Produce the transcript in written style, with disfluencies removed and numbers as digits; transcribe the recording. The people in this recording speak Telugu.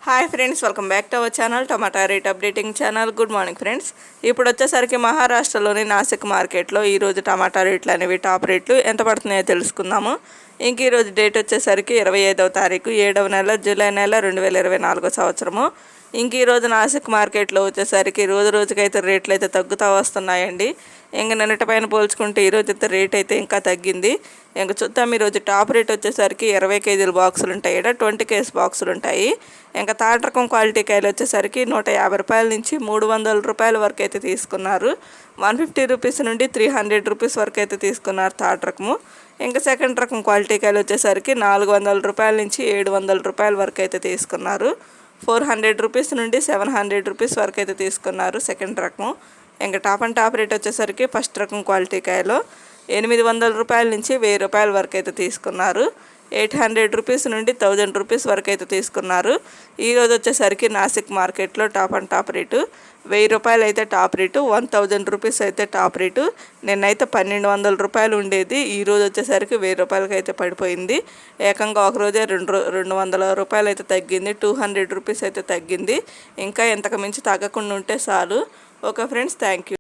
Hi friends, welcome back to our channel tomato rate updating channel. Good morning friends. ఇప్పుడు వచ్చేసరికి మహారాష్ట్రలోని నాసిక్ మార్కెట్లో ఈరోజు టమాటా రేట్లు అనేవి టాప్ రేట్లు ఎంత పడుతున్నాయో తెలుసుకుందాము. ఇంక ఈరోజు డేట్ వచ్చేసరికి 25వ తారీఖు 7వ నెల జూలై నెల 2024 సంవత్సరము. ఇంక ఈరోజు నాసిక్ మార్కెట్లో వచ్చేసరికి రోజుకైతే రేట్లు అయితే తగ్గుతూ వస్తున్నాయండి. ఇంక నిన్నటి పైన పోల్చుకుంటే ఈరోజు అయితే రేట్ అయితే ఇంకా తగ్గింది. ఇంక చూద్దాం. ఈరోజు టాప్ రేట్ వచ్చేసరికి 20 కేజీల బాక్సులు ఉంటాయి, 20 కేజీ బాక్సులు ఉంటాయి. ఇంకా థర్డ్ రకం క్వాలిటీ కాయలు వచ్చేసరికి 150 రూపాయల నుంచి 300 రూపాయల వరకు అయితే తీసుకున్నారు. 150 రూపీస్ నుండి 300 రూపీస్ వరకు అయితే తీసుకున్నారు థర్డ్ రకము. ఇంకా సెకండ్ రకం క్వాలిటీ కాయలు వచ్చేసరికి 400 రూపాయల నుంచి 700 రూపాయల వరకు అయితే తీసుకున్నారు. 400 రూపీస్ నుండి 700 రూపీస్ వరకు అయితే తీసుకున్నారు సెకండ్ రకం. ఇంకా టాప్ రేట్ వచ్చేసరికి ఫస్ట్ రకం క్వాలిటీ కాయలు 800 రూపాయల నుంచి 1000 రూపాయల వరకు అయితే తీసుకున్నారు. 800 రూపీస్ నుండి 1000 రూపీస్ వరకు అయితే తీసుకున్నారు. ఈరోజు వచ్చేసరికి నాసిక్ మార్కెట్లో టాప్ రేటు 1000 రూపాయలు అయితే టాప్ రేటు, 1000 రూపీస్ అయితే టాప్ రేటు. నిన్నైతే 1200 రూపాయలు ఉండేది, ఈరోజు వచ్చేసరికి 1000 రూపాయలకి అయితే పడిపోయింది. ఏకంగా ఒకరోజే 200 రూపాయలు అయితే తగ్గింది, 200 రూపీస్ అయితే తగ్గింది. ఇంకా ఎంతకు మించి తగ్గకుండా ఉంటే చాలు. Okay friends, thank you.